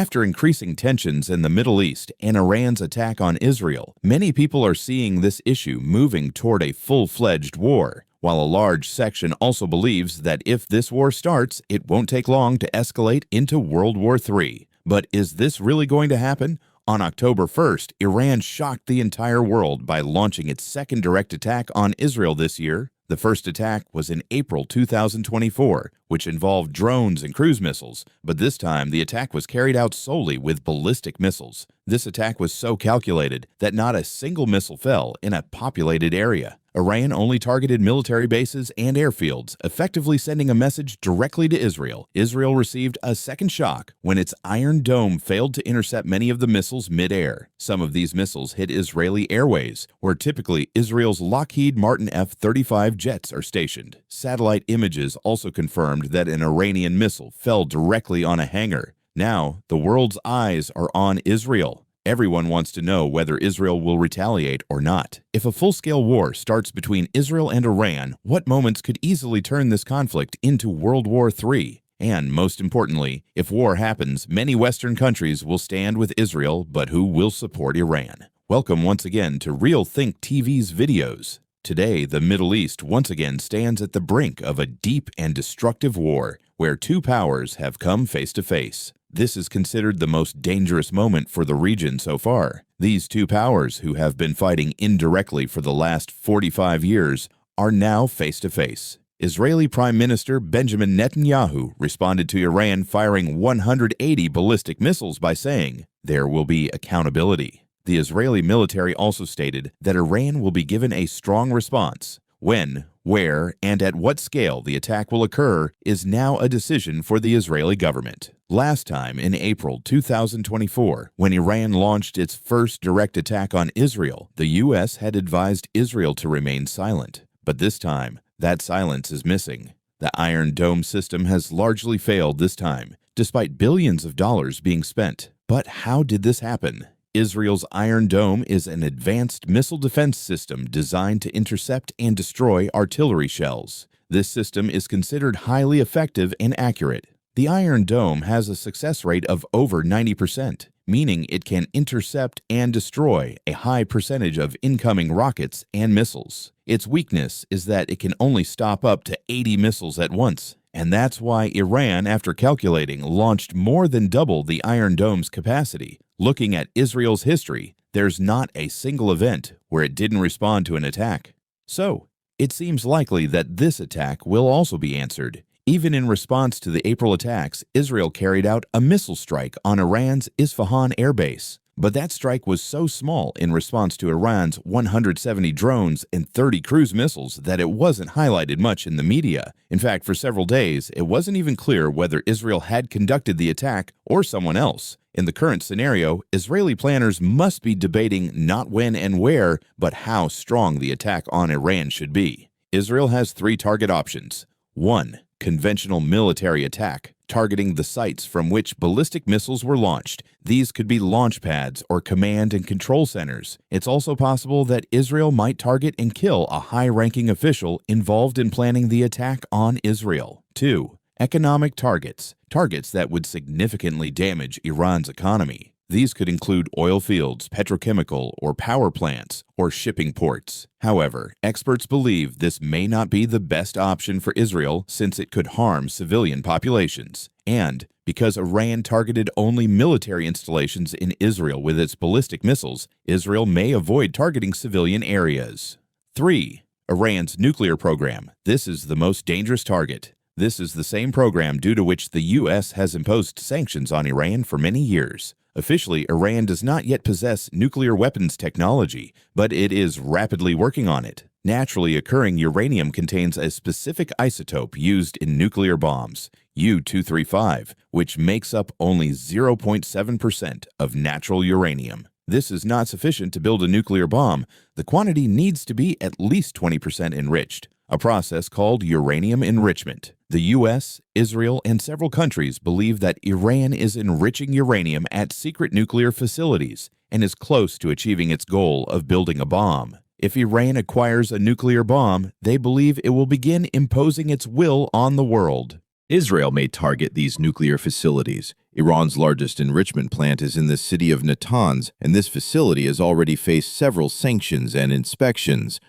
After increasing tensions in the Middle East and Iran's attack on Israel, many people are seeing this issue moving toward a full-fledged war, while a large section also believes that if this war starts, it won't take long to escalate into World War III. But is this really going to happen? On October 1st, Iran shocked the entire world by launching its second direct attack on Israel this year. The first attack was in April 2024, which involved drones and cruise missiles, but this time the attack was carried out solely with ballistic missiles. This attack was so calculated that not a single missile fell in a populated area. Iran only targeted military bases and airfields, effectively sending a message directly to Israel. Israel received a second shock when its Iron Dome failed to intercept many of the missiles mid-air. Some of these missiles hit Israeli airways, where typically Israel's Lockheed Martin F-35 jets are stationed. Satellite images also confirmed that an Iranian missile fell directly on a hangar. Now, the world's eyes are on Israel. Everyone wants to know whether Israel will retaliate or not. If a full-scale war starts between Israel and Iran, what moments could easily turn this conflict into World War III? And most importantly, if war happens, many Western countries will stand with Israel, but who will support Iran? Welcome once again to RealThink TV's videos. Today, the Middle East once again stands at the brink of a deep and destructive war, where two powers have come face to face. This is considered the most dangerous moment for the region so far. These two powers, who have been fighting indirectly for the last 45 years, are now face to face. Israeli Prime Minister Benjamin Netanyahu responded to Iran firing 180 ballistic missiles by saying, "There will be accountability." The Israeli military also stated that Iran will be given a strong response. When, where, and at what scale the attack will occur is now a decision for the Israeli government. Last time, in April 2024, when Iran launched its first direct attack on Israel, the U.S. had advised Israel to remain silent. But this time, that silence is missing. The Iron Dome system has largely failed this time, despite billions of dollars being spent. But how did this happen? Israel's Iron Dome is an advanced missile defense system designed to intercept and destroy artillery shells. This system is considered highly effective and accurate. The Iron Dome has a success rate of over 90%, meaning it can intercept and destroy a high percentage of incoming rockets and missiles. Its weakness is that it can only stop up to 80 missiles at once. And that's why Iran, after calculating, launched more than double the Iron Dome's capacity. Looking at Israel's history, there's not a single event where it didn't respond to an attack. So, it seems likely that this attack will also be answered. Even in response to the April attacks, Israel carried out a missile strike on Iran's Isfahan airbase. But that strike was so small in response to Iran's 170 drones and 30 cruise missiles that it wasn't highlighted much in the media. In fact, for several days, it wasn't even clear whether Israel had conducted the attack or someone else. In the current scenario, Israeli planners must be debating not when and where, but how strong the attack on Iran should be. Israel has three target options. 1. Conventional military attack, targeting the sites from which ballistic missiles were launched. These could be launch pads or command and control centers. It's also possible that Israel might target and kill a high-ranking official involved in planning the attack on Israel. 2. Economic targets, targets that would significantly damage Iran's economy. These could include oil fields, petrochemical or power plants, or shipping ports. However, experts believe this may not be the best option for Israel since it could harm civilian populations. And because Iran targeted only military installations in Israel with its ballistic missiles, Israel may avoid targeting civilian areas. 3. Iran's nuclear program. This is the most dangerous target. This is the same program due to which the U.S. has imposed sanctions on Iran for many years. Officially, Iran does not yet possess nuclear weapons technology, but it is rapidly working on it. Naturally occurring uranium contains a specific isotope used in nuclear bombs, U-235, which makes up only 0.7% of natural uranium. This is not sufficient to build a nuclear bomb. The quantity needs to be at least 20% enriched, a process called uranium enrichment. The U.S., Israel, and several countries believe that Iran is enriching uranium at secret nuclear facilities and is close to achieving its goal of building a bomb. If Iran acquires a nuclear bomb, they believe it will begin imposing its will on the world. Israel may target these nuclear facilities. Iran's largest enrichment plant is in the city of Natanz, and this facility has already faced several sanctions and inspections.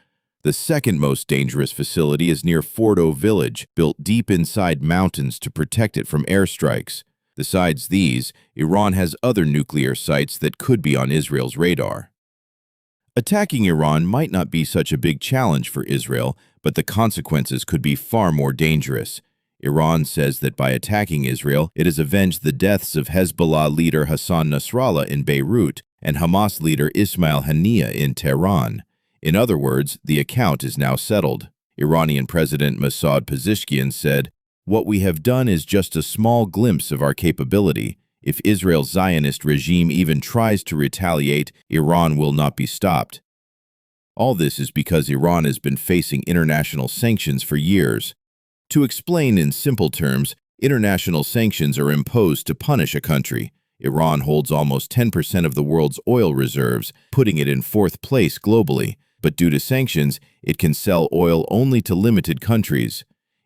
The second most dangerous facility is near Fordow village, built deep inside mountains to protect it from airstrikes. Besides these, Iran has other nuclear sites that could be on Israel's radar. Attacking Iran might not be such a big challenge for Israel, but the consequences could be far more dangerous. Iran says that by attacking Israel, it has avenged the deaths of Hezbollah leader Hassan Nasrallah in Beirut and Hamas leader Ismail Haniyeh in Tehran. In other words, the account is now settled. Iranian President Masoud Pezeshkian said, "What we have done is just a small glimpse of our capability. If Israel's Zionist regime even tries to retaliate, Iran will not be stopped." All this is because Iran has been facing international sanctions for years. To explain in simple terms, international sanctions are imposed to punish a country. Iran holds almost 10% of the world's oil reserves, putting it in fourth place globally. But due to sanctions, it can sell oil only to limited countries.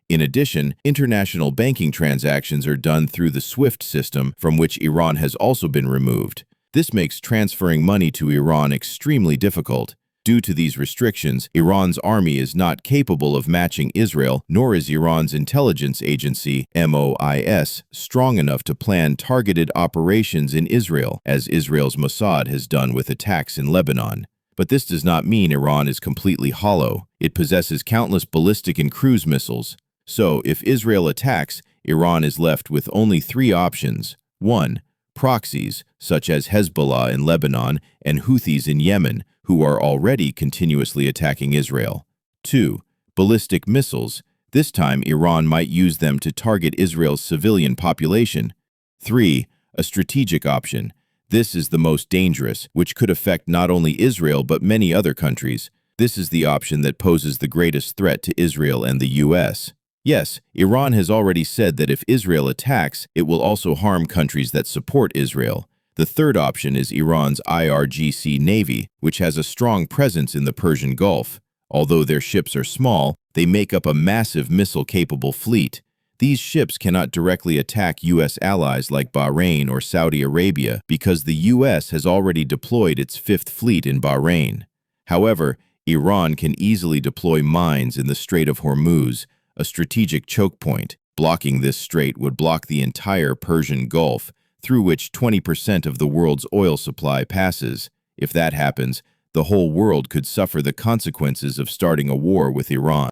In addition, international banking transactions are done through the SWIFT system, from which Iran has also been removed. This makes transferring money to Iran extremely difficult. Due to these restrictions, Iran's army is not capable of matching Israel, nor is Iran's intelligence agency, MOIS, strong enough to plan targeted operations in Israel, as Israel's Mossad has done with attacks in Lebanon. But this does not mean Iran is completely hollow. It possesses countless ballistic and cruise missiles. So, if Israel attacks, Iran is left with only three options. 1. Proxies, such as Hezbollah in Lebanon and Houthis in Yemen, who are already continuously attacking Israel. 2. Ballistic missiles. This time, Iran might use them to target Israel's civilian population. 3. A strategic option. This is the most dangerous, which could affect not only Israel but many other countries. This is the option that poses the greatest threat to Israel and the U.S. Yes, Iran has already said that if Israel attacks, it will also harm countries that support Israel. The third option is Iran's IRGC Navy, which has a strong presence in the Persian Gulf. Although their ships are small, they make up a massive missile-capable fleet. These ships cannot directly attack U.S. allies like Bahrain or Saudi Arabia because the U.S. has already deployed its Fifth Fleet in Bahrain. However, Iran can easily deploy mines in the Strait of Hormuz, a strategic choke point. Blocking this strait would block the entire Persian Gulf, through which 20% of the world's oil supply passes. If that happens, the whole world could suffer the consequences of starting a war with Iran.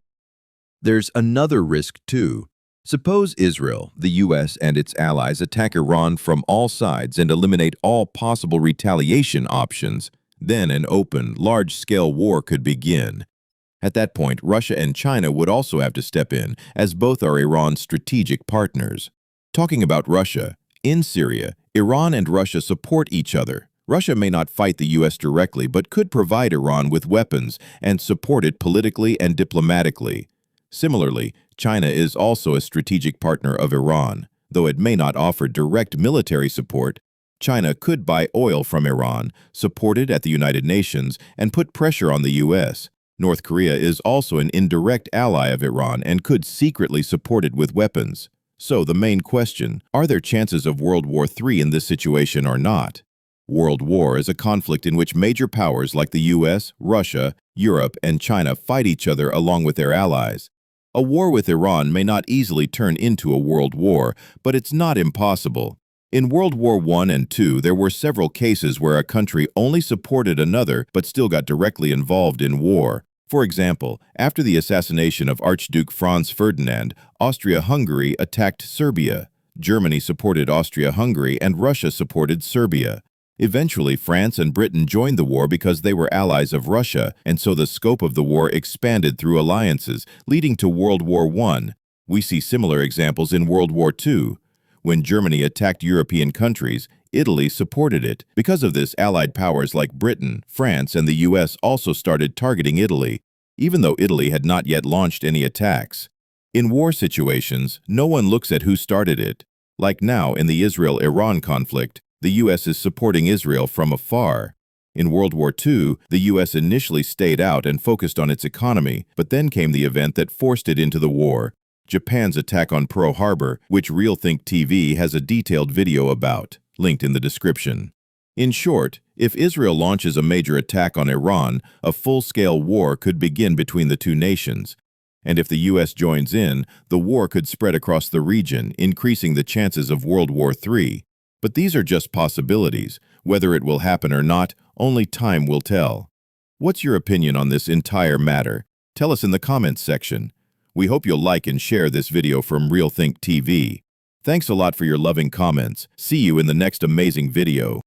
There's another risk too. Suppose Israel, the U.S., and its allies attack Iran from all sides and eliminate all possible retaliation options. Then an open, large-scale war could begin. At that point, Russia and China would also have to step in, as both are Iran's strategic partners. Talking about Russia, in Syria, Iran and Russia support each other. Russia may not fight the U.S. directly, but could provide Iran with weapons and support it politically and diplomatically. Similarly, China is also a strategic partner of Iran. Though it may not offer direct military support, China could buy oil from Iran, support it at the United Nations, and put pressure on the U.S. North Korea is also an indirect ally of Iran and could secretly support it with weapons. So the main question, are there chances of World War III in this situation or not? World war is a conflict in which major powers like the US, Russia, Europe, and China fight each other along with their allies. A war with Iran may not easily turn into a world war, but it's not impossible. In World War I and II, there were several cases where a country only supported another but still got directly involved in war. For example, after the assassination of Archduke Franz Ferdinand, Austria-Hungary attacked Serbia. Germany supported Austria-Hungary and Russia supported Serbia. Eventually, France and Britain joined the war because they were allies of Russia, and so the scope of the war expanded through alliances, leading to World War I. We see similar examples in World War II. When Germany attacked European countries, Italy supported it. Because of this, Allied powers like Britain, France, and the US also started targeting Italy, even though Italy had not yet launched any attacks. In war situations, no one looks at who started it. Like now in the Israel-Iran conflict, the U.S. is supporting Israel from afar. In World War II, the U.S. initially stayed out and focused on its economy, but then came the event that forced it into the war. Japan's attack on Pearl Harbor, which RealThink TV has a detailed video about, linked in the description. In short, if Israel launches a major attack on Iran, a full-scale war could begin between the two nations. And if the U.S. joins in, the war could spread across the region, increasing the chances of World War III. But these are just possibilities. Whether it will happen or not, only time will tell. What's your opinion on this entire matter? Tell us in the comments section. We hope you'll like and share this video from RealThink TV. Thanks a lot for your loving comments. See you in the next amazing video.